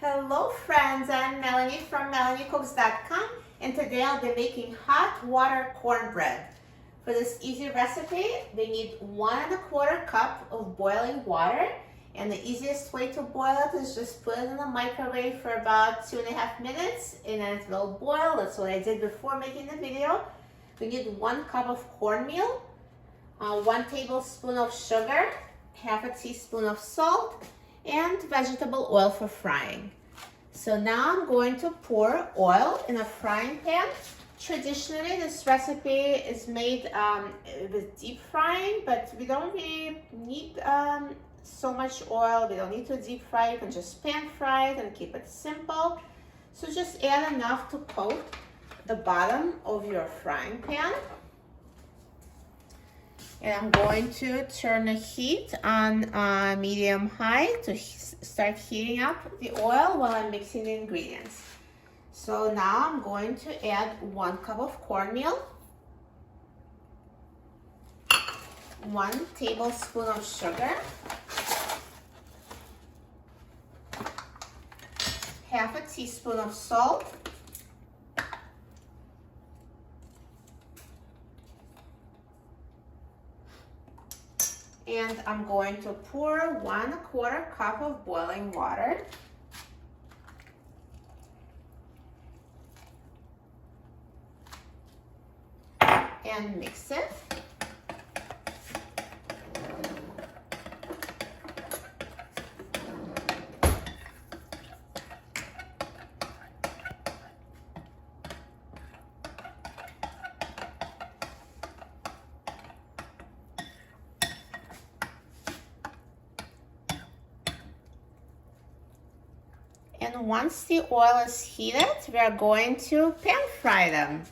Hello friends, I'm Melanie from MelanieCooks.com, and today I'll be making hot water cornbread. For this easy recipe, we need 1¼ cup of boiling water, and the easiest way to boil it is just put it in the microwave for about 2½ minutes and then it will boil. That's what I did before making the video. We need 1 cup of cornmeal, 1 tablespoon of sugar, ½ teaspoon of salt, and vegetable oil for frying. So now I'm going to pour oil in a frying pan. Traditionally, this recipe is made with deep frying, but we don't really need so much oil. We don't need to deep fry. You can just pan fry it and keep it simple. So just add enough to coat the bottom of your frying pan. And I'm going to turn the heat on medium-high to start heating up the oil while I'm mixing the ingredients. So now I'm going to add 1 cup of cornmeal, 1 tablespoon of sugar, ½ teaspoon of salt, and I'm going to pour 1¼ cup of boiling water. And mix it. And once the oil is heated, we are going to pan fry them.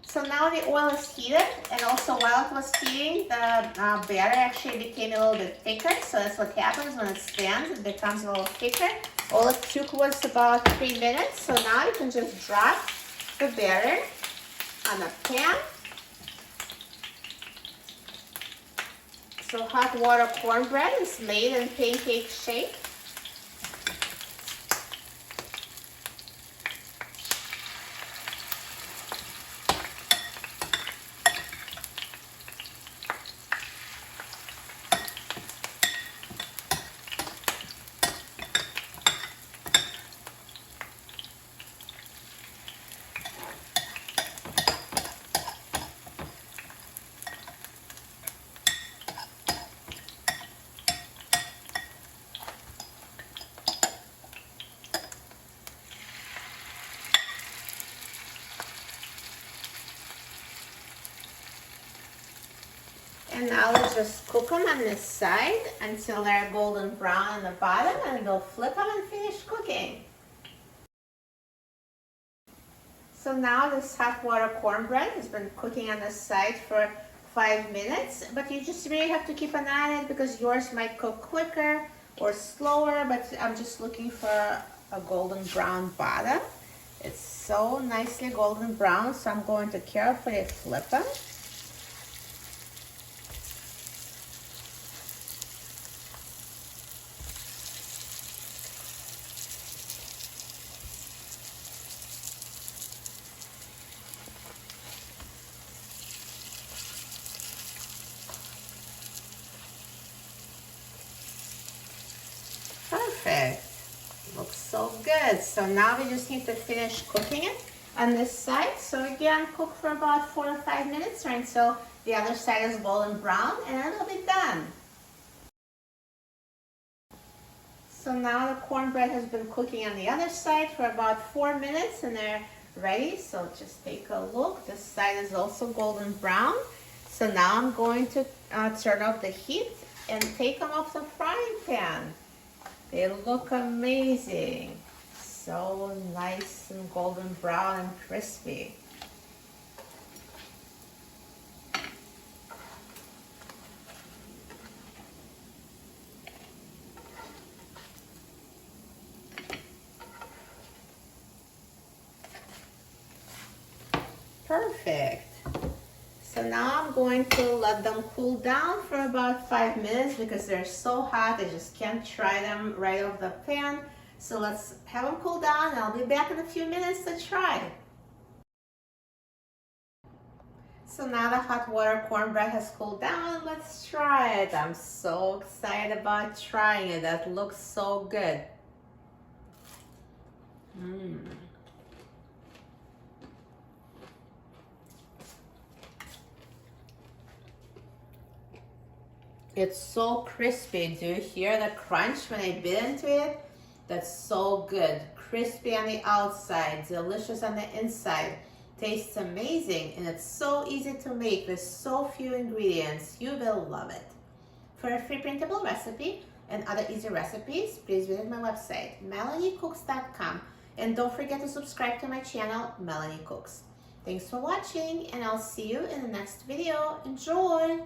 So now the oil is heated, and also while it was heating, the batter actually became a little bit thicker. So that's what happens when it stands, it becomes a little thicker. All it took was about 3 minutes. So now you can just drop the batter on a pan. So hot water cornbread is made in pancake shape. And now we'll just cook them on this side until they're golden brown on the bottom, and we'll flip them and finish cooking. So now this hot water cornbread has been cooking on this side for 5 minutes, but you just really have to keep an eye on it because yours might cook quicker or slower, but I'm just looking for a golden brown bottom. It's so nicely golden brown, so I'm going to carefully flip them. Perfect. Looks so good. So now we just need to finish cooking it on this side. So again, cook for about 4 to 5 minutes or until the other side is golden brown, and then it'll be done. So now the cornbread has been cooking on the other side for about 4 minutes and they're ready. So just take a look. This side is also golden brown. So now I'm going to turn off the heat and take them off the frying pan. They look amazing. So nice and golden brown and crispy. Perfect. So now I'm going to let them cool down for about 5 minutes because they're so hot. I just can't try them right off the pan. So let's have them cool down and I'll be back in a few minutes to try. So now the hot water cornbread has cooled down. Let's try it. I'm so excited about trying it. That looks so good. It's so crispy. Do you hear the crunch when I bit into it? That's so good. Crispy on the outside, delicious on the inside. Tastes amazing, and it's so easy to make with so few ingredients. You will love it. For a free printable recipe and other easy recipes, please visit my website, melaniecooks.com. And don't forget to subscribe to my channel, Melanie Cooks. Thanks for watching, and I'll see you in the next video. Enjoy!